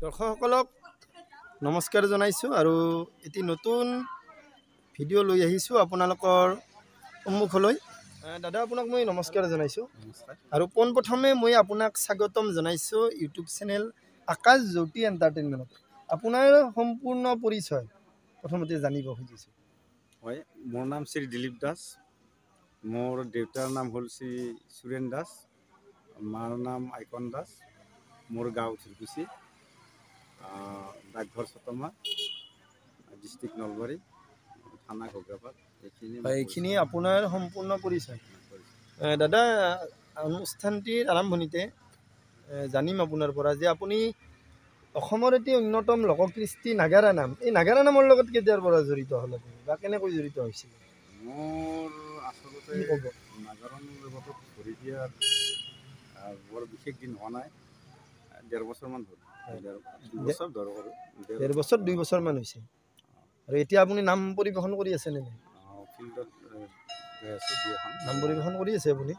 দৰ্শকসকলক নমস্কাৰ জনাইছোঁ আৰু এটি নতুন ভিডিঅ' লৈ আহিছোঁ আপোনালোকৰ সন্মুখলৈ। দাদা আপোনাক মই নমস্কাৰ জনাইছোঁ আৰু পোনপ্ৰথমে মই আপোনাক স্বাগতম জনাইছোঁ ইউটিউব চেনেল আকাশ জ্যোতি এণ্টাৰটেইনমেণ্টত। আপোনাৰ সম্পূৰ্ণ পৰিচয় প্ৰথমতে জানিব খুজিছোঁ। হয়, মোৰ নাম শ্ৰী দিলীপ দাস। মোৰ দেউতাৰ নাম হ'ল শ্ৰী সুৰেন দাস, মাৰ নাম আইকন দাস। মোৰ গাঁও ধিৰকুচি, ডাকঘৰ চতমা, ডিষ্ট্ৰিক্ট নলবাৰী, থানা ঘগ্ৰাপাট। এইখিনি আপোনাৰ সম্পূৰ্ণ পৰিচয়। দাদা, অনুষ্ঠানটিৰ আৰম্ভণিতে জানিম আপোনাৰ পৰা যে আপুনি অসমৰ এটি অন্যতম লোককৃষ্টি নাগাৰা নাম, এই নাগাৰা নামৰ লগত কেতিয়াৰ পৰা জড়িত হ'ল আপুনি বা কেনেকৈ জড়িত হৈছিল? মোৰ আচলতে নাগাৰা লগত ভৰি দিয়াৰ বৰ বিশেষ দিন হোৱা নাই, 1.5 বছৰমান হ'ল। 1.5 বছৰ 2 বছৰমান হৈছে। আৰু এতিয়া আপুনি নাম পৰিৱেশন কৰি আছে নে? ফিল্ডত নাম পৰিৱেশন কৰি আছে আপুনি।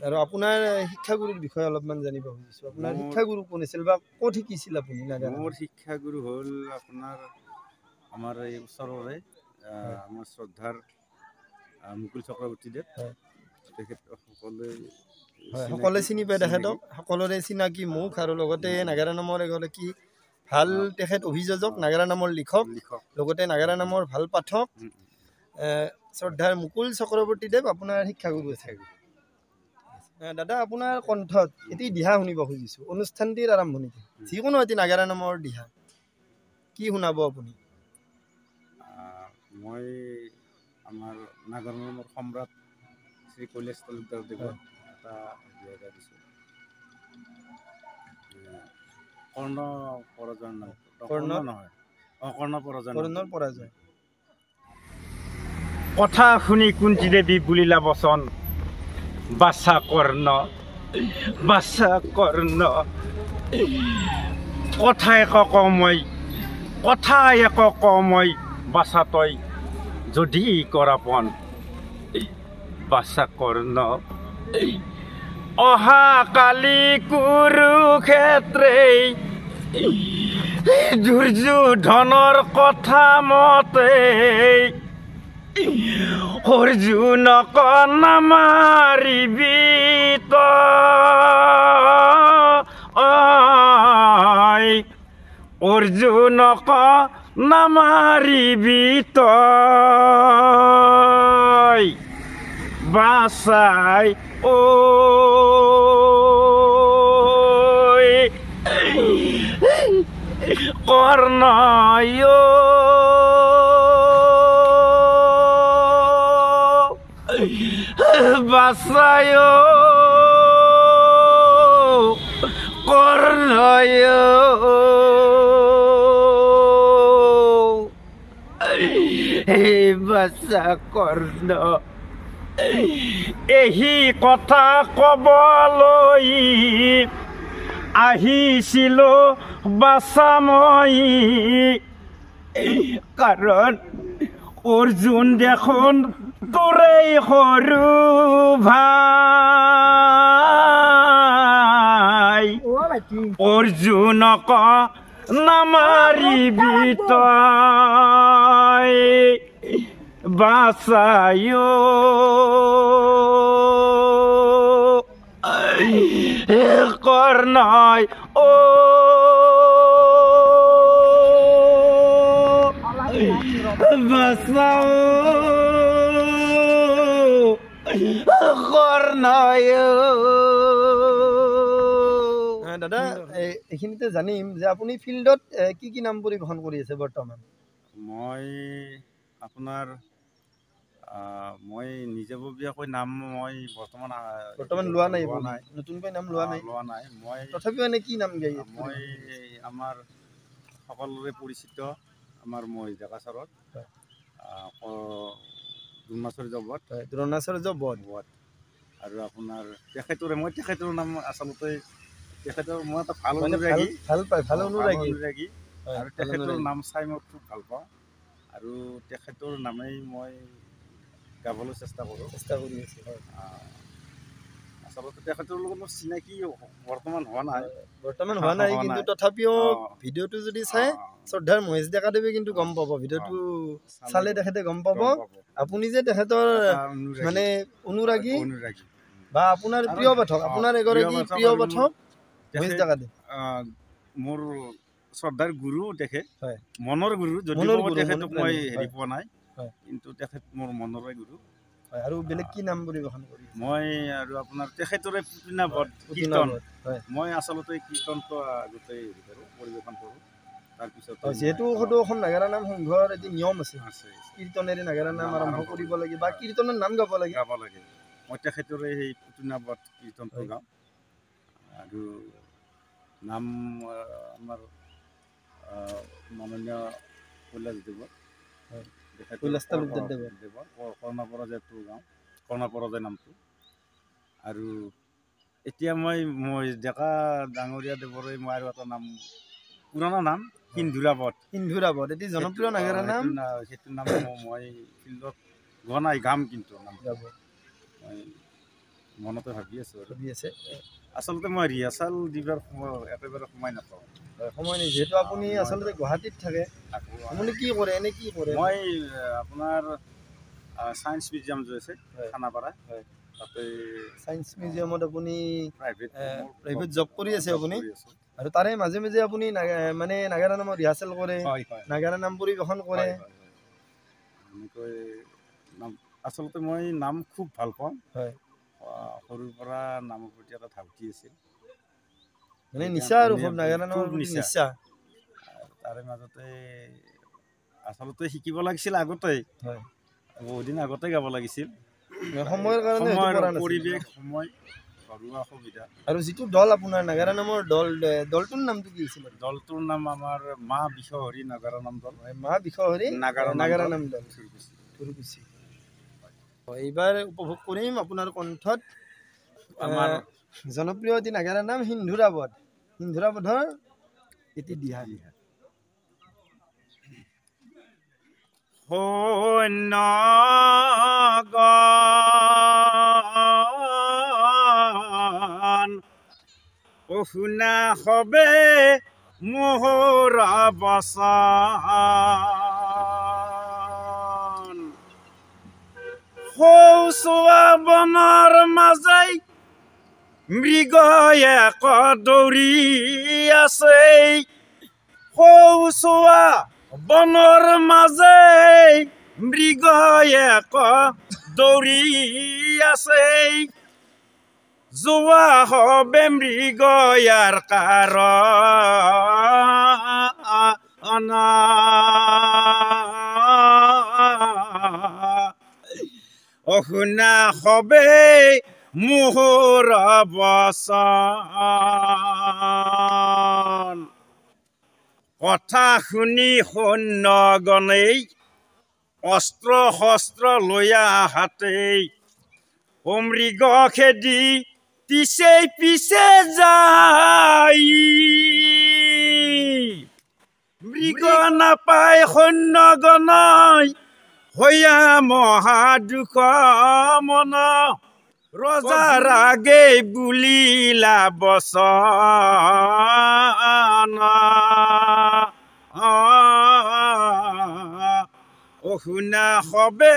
আৰু আপোনাৰ শিক্ষাগুৰুৰ বিষয়ে অলপমান জানিব খুজিছোঁ। আপোনাৰ শিক্ষাগুৰু কোন আছিল বা ক'ত শিকিছিল আপুনি নাগাৰা? মোৰ শিক্ষাগুৰু হ'ল আপোনাৰ আমাৰ এই ওচৰৰে আমাৰ শ্ৰদ্ধাৰ মুকুল চক্ৰৱৰ্তীদেৱ। তেখেত সকলোৱে চিনি পায় তেখেতক, সকলোৰে চিনাকি মুখ। আৰু লগতে নাগাৰা নামৰ এগৰাকী কি ভাল তেখেত অভিযোজক, নাগাৰা নামৰ লিখক, লগতে নাগাৰা নামৰ ভাল পাঠক। শ্ৰদ্ধাৰ মুকুল চক্ৰৱৰ্তীদেৱ আপোনাৰ শিক্ষাগুৰু আছে। দাদা, আপোনাৰ কণ্ঠত এটি দিহা শুনিব খুজিছোঁ অনুষ্ঠানটিৰ আৰম্ভণিতে। যিকোনো এটি নাগাৰা নামৰ দিহা কি শুনাব আপুনি? মই আমাৰ নাগাৰা নামৰ সম্ৰাট শ্ৰী কৈলাশ তালুকদাৰ দেৱৰ এটা দিহা গাইছোঁ। কৰ্ণ পৰাজয় নহয়, কৰ্ণ পৰাজয়। কথা শুনি কুন্তি দেৱী বুলিলা বচন, বাছা কৰ্ণ কথা এক কমই বাছা তই যদি কৰাপন, বাছা কৰ্ণ অহা কালি কুৰুক্ষেত্ৰে দুৰ্যোধনৰ কথা মতে অৰ্জুনক নামাৰিবি তই, অৰ্জুনক নামাৰিবি তই, বাছাই ঐ কৰ্ণয় বাছাই কৰ্ণয় বাছা কৰ্ণ। এই কথা কবলৈ আহিছিলোঁ বাছা মই, কাৰণ অৰ্জুন দেখোন তোৰেই সৰু ভাই, অৰ্জুনক নামাৰিবি তই, বাছাই কৰ্ণয় বাছাও কৰ্ণয়। দাদা, এইখিনিতে জানিম যে আপুনি ফিল্ডত কি কি নাম পৰিৱেশন কৰি আছে বৰ্তমান? মই আপোনাৰ মই নিজাববীয়াকৈ নাম মই বৰ্তমান লোৱা নাই, নতুনকৈ নাম লোৱা নাই। মই তথাপিও এনে কি নাম গাই? মই আমাৰ সকলোৰে পৰিচিত আমাৰ মই ডেকাচাৰত দ্ৰোণাচাৰ্য বধ, আৰু আপোনাৰ তেখেতৰ নাম আচলতে মই এটা ভাল অনুৰাগী আৰু তেখেতৰ নাম চাই মই খুব ভাল পাওঁ, আৰু তেখেতৰ নামেই মই গাবলৈ চেষ্টা কৰি আছোঁ। আচলতে তেখেতৰ লগত মোৰ চিনাকি বৰ্তমান হোৱা নাই কিন্তু তথাপিও ভিডিঅ'টো যদি চাই শ্ৰদ্ধাৰ মহেশ ডেকাদেৱে কিন্তু গম পাব ভিডিঅ'টো চালে তেখেতে গম পাব আপুনি যে তেখেতৰ মানে অনুৰাগী বা আপোনাৰ প্ৰিয় পাঠক আপোনাৰ এগৰাকী প্ৰিয় পাঠক মহেশ ডেকাদেৱ মোৰ শ্ৰদ্ধাৰ গুৰু তেখেত মনৰ গুৰু যদিও তেখেতক মই হেৰি পোৱা নাই কিন্তু তেখেত মোৰ মনৰে গুৰু আৰু বেলেগ কি নাম পৰিৱেশন কৰি মই আৰু আপোনাৰ তেখেতৰে পুতনা বধ কীৰ্তন মই আচলতে কীৰ্তনটো গোটেই হেৰি কৰোঁ পৰিৱেশন কৰোঁ তাৰপিছত যিহেতু সদৌ অসম নাগাৰা নাম সংঘৰ এটি নিয়ম আছে কীৰ্তনেৰে নাগাৰা নাম আৰম্ভ কৰিব লাগে বা কীৰ্তনৰ নাম গাব লাগে মই তেখেতৰে সেই পুতনা বধ কীৰ্তনটো গাওঁ আৰু নাম আমাৰ মাননীয় কৈলাশদেৱৰ কৰ্ণপৰাজয়টো গাওঁ কৰ্ণপৰাজয় নামটো আৰু এতিয়া মই ডেকা ডাঙৰীয়া দেৱৰে মই আৰু এটা নাম পুৰণা নাম সিন্ধুৰাবধ এটি জনপ্ৰিয় নাগাৰা নাম সেইটো নাম মই ফিল্ডত গোৱা নাই গাম কিন্তু নাম মই মনতে ভাবি আছোঁ আচলতে মই ৰিহাৰ্চেল দিবৰ একেবাৰে সময় নাপাওঁ সময় নেই যিহেতু আপুনি আচলতে গুৱাহাটীত থাকে আপুনি কি কৰে এনে কি কৰে মই আপোনাৰ ছায়েন্স মিউজিয়াম যে আছে খানাপাৰা তাতে ছায়েন্স মিউজিয়ামত আপুনি প্ৰাইভেট জব কৰি আছে আপুনি আৰু তাৰে মাজে মাজে আপুনি মানে নাগাৰা নামৰ ৰিহাৰ্চেল কৰে নাগাৰা নাম পৰিৱেশন কৰে এনেকৈ আচলতে মই নাম খুব ভাল পাওঁ সৰুৰ পৰা নামৰ প্ৰতি এটা ধাউতি আছিল মানে নিচা আৰু খুব নাগাৰা নামৰ নিচা তাৰে মাজতে আচলতে শিকিব লাগিছিল আগতেই বহুদিন আগতে গাব লাগিছিল সময়ৰ কাৰণে পৰিৱেশ সময় ঘৰুৱা সুবিধা আৰু যিটো দল আপোনাৰ নাগাৰা নামৰ দলটোৰ নামটো কি আছিল দলটোৰ নাম আমাৰ মা বিশ্বহৰি নাগাৰা নাম দল মা বিশ্বহৰি নাগাৰা নাম দল এইবাৰ উপভোগ কৰিম আপোনাৰ কণ্ঠত আমাৰ জনপ্ৰিয় এটি নাগাৰা নাম সিন্ধুৰাবধৰ এটি দিহা শুনা হবে মোহৰ বচন সৌচোৱা বনৰ মাজে মৃগ এক দৌৰি আছে সৌচোৱা বনৰ মাজে মৃগ এক দৌৰি আছে যোৱা হবে মৃগ ইয়াৰ কাৰণ শুনা হবে মোহৰ বচন কথা শুনি সৈন্যগণেই অস্ত্ৰ শস্ত্ৰ লৈয়া হাতেই মৃগ খেদি পিছে যায় মৃগ নাপায় সৈন্যগণই হইয়া মহা দুখ মন ৰজাৰ আগে বুলিলা বচন শুনা হবে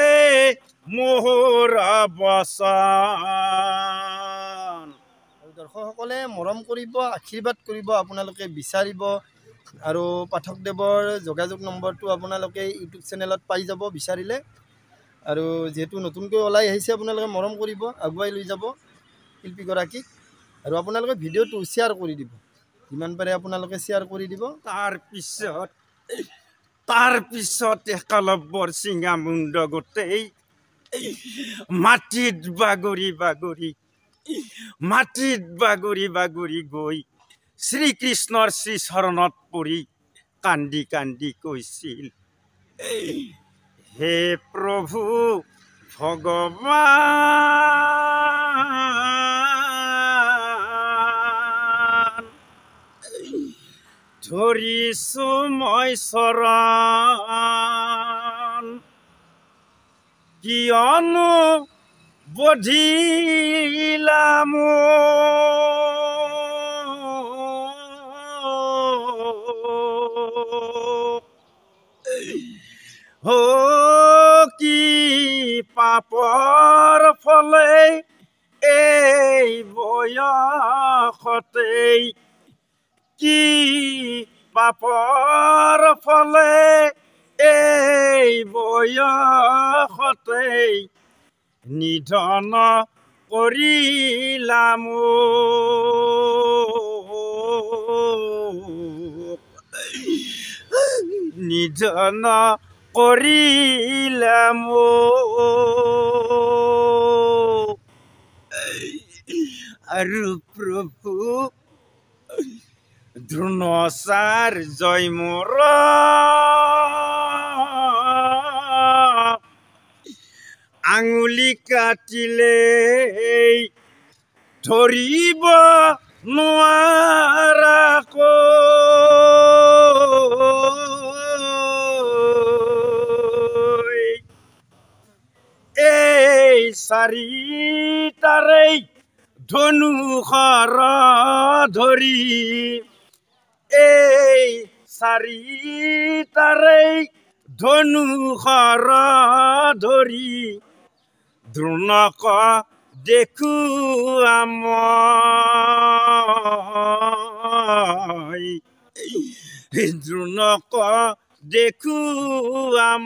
মোহৰ বচন দৰ্শকসকলে মৰম কৰিব আশীৰ্বাদ কৰিব আপোনালোকে বিচাৰিব আৰু পাঠকদেৱৰ যোগাযোগ নম্বৰটো আপোনালোকে ইউটিউব চেনেলত পাই যাব বিচাৰিলে আৰু যেহেতু নতুনকৈ ওলাই আহিছে আপোনালোকে মৰম কৰিব আগুৱাই লৈ যাব শিল্পীগৰাকীক আৰু আপোনালোকে ভিডিঅ'টো শ্বেয়াৰ কৰি দিব যিমান পাৰে আপোনালোকে শ্বেয়াৰ কৰি দিব তাৰ পিছত একালব্বৰ চিঙা মুণ্ড গোটেই মাটিত বাগৰি গৈ শ্ৰীকৃষ্ণৰ শ্ৰীচৰণত পৰি কান্দি কান্দি কৈছিল হে প্ৰভু ভগৱান ধৰিছো মই চৰণ কিয়নো বধিলাম কি পাপৰ ফলে এই বয়সতেই কি পাপৰ ফলে এই বয়সতেই নিধন কৰিলাম নিধন কৰিলাম আৰু প্ৰভু দ্ৰোণাচাৰ জয় মোৰ আঙুলি কাটিলে ধৰিব নোৱাৰাকৈ এই চাৰিটাৰেই ধনুষৰ ধৰি এই চাৰিটাৰেই ধনুষৰ ধৰি দ্ৰোণক দেখুৱাম দ্ৰোণক দেখুৱাম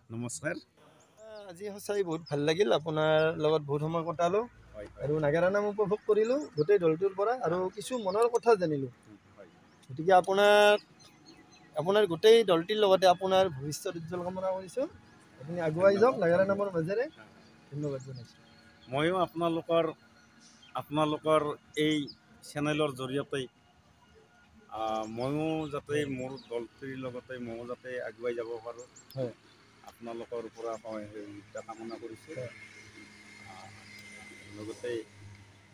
নমস্কাৰ। আজি সঁচাই বহুত ভাল লাগিল, আপোনাৰ লগত বহুত সময় কটালোঁ আৰু নাগাৰা নাম উপভোগ কৰিলোঁ গোটেই দলটোৰ পৰা আৰু কিছু মনৰ কথা জানিলোঁ। গতিকে আপোনাৰ গোটেই দলটিৰ লগতে আপোনাৰ ভৱিষ্যত উজ্জ্বল কামনা কৰিছোঁ। আপুনি আগুৱাই যাওক নাগাৰা নামৰ মাজেৰে। ধন্যবাদ জনাইছোঁ। ময়ো আপোনালোকৰ এই চেনেলৰ জৰিয়তে ময়ো যাতে মোৰ দলটিৰ লগতে ময়ো যাতে আগুৱাই যাব পাৰোঁ, হয়, আপোনালোকৰ পৰা সহযোগিতা কামনা কৰিছোঁ। লগতে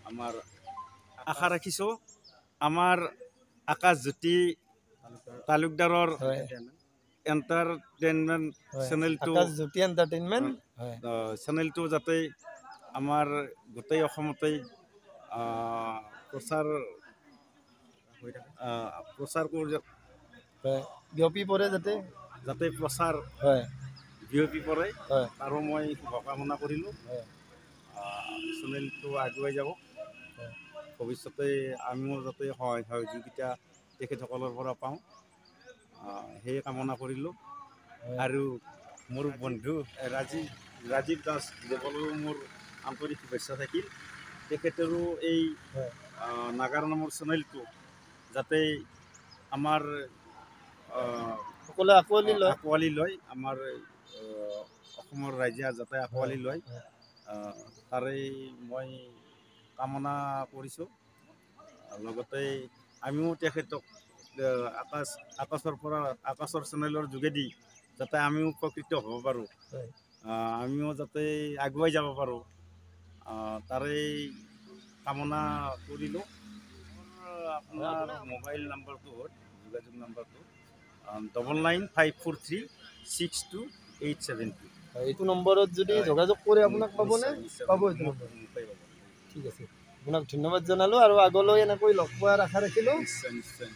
আমাৰ আশা ৰাখিছোঁ আমাৰ আকাশজ্যোতি তালুকদাৰৰ এণ্টাৰটেইনমেণ্ট চেনেলটো যাতে আমাৰ গোটেই অসমতেই প্ৰচাৰ কৰি বিয়পি পৰে যাতে প্ৰচাৰ বিয়পি পৰে তাৰো মই শুভকামনা কৰিলোঁ। চেনেলটো আগুৱাই যাব, ভৱিষ্যতে আমিও যাতে সহযোগিতা তেখেতসকলৰ পৰা পাওঁ সেই কামনা কৰিলোঁ। আৰু মোৰ বন্ধু ৰাজীৱ দাস দেৱলৈও মোৰ আন্তৰিক শুভেচ্ছা থাকিল। তেখেতৰো এই নাগাৰা নামৰ চেনেলটো যাতে আমাৰ সকলোৱে আঁকোৱালি লয়, আমাৰ অসমৰ ৰাইজে যাতে আঁকোৱালি লয় তাৰে মই কামনা কৰিছোঁ। লগতে আমিও তেখেতক আকাশৰ চেনেলৰ যোগেদি যাতে আমিও উপকৃত হ'ব পাৰোঁ, আমিও যাতে আগুৱাই যাব পাৰোঁ তাৰে কামনা কৰিলোঁ। আপোনাৰ মোবাইল নাম্বাৰটো হ'ল যোগাযোগ নাম্বাৰটো 9954362872। এইটো নম্বৰত যদি যোগাযোগ কৰে আপোনাক পাবনে? পাব এইটো নম্বৰ। ঠিক আছে, আপোনাক ধন্যবাদ জনালোঁ আৰু আগলৈ এনেকৈ লগ পোৱাৰ আশা ৰাখিলোঁ। নিশ্চয় নিশ্চয়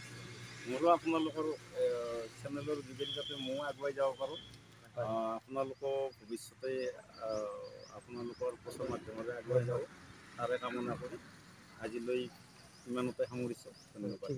মোৰো আপোনালোকৰ চেনেলৰ যোগেদি যাতে ময়ো আগুৱাই যাব পাৰোঁ, আপোনালোকৰ ভৱিষ্যতে আপোনালোকৰ প্ৰচাৰ মাধ্যমেৰে আগুৱাই যাব তাৰে কামনা কৰি আজিলৈ ইমানতে সামৰিছোঁ। ধন্যবাদ।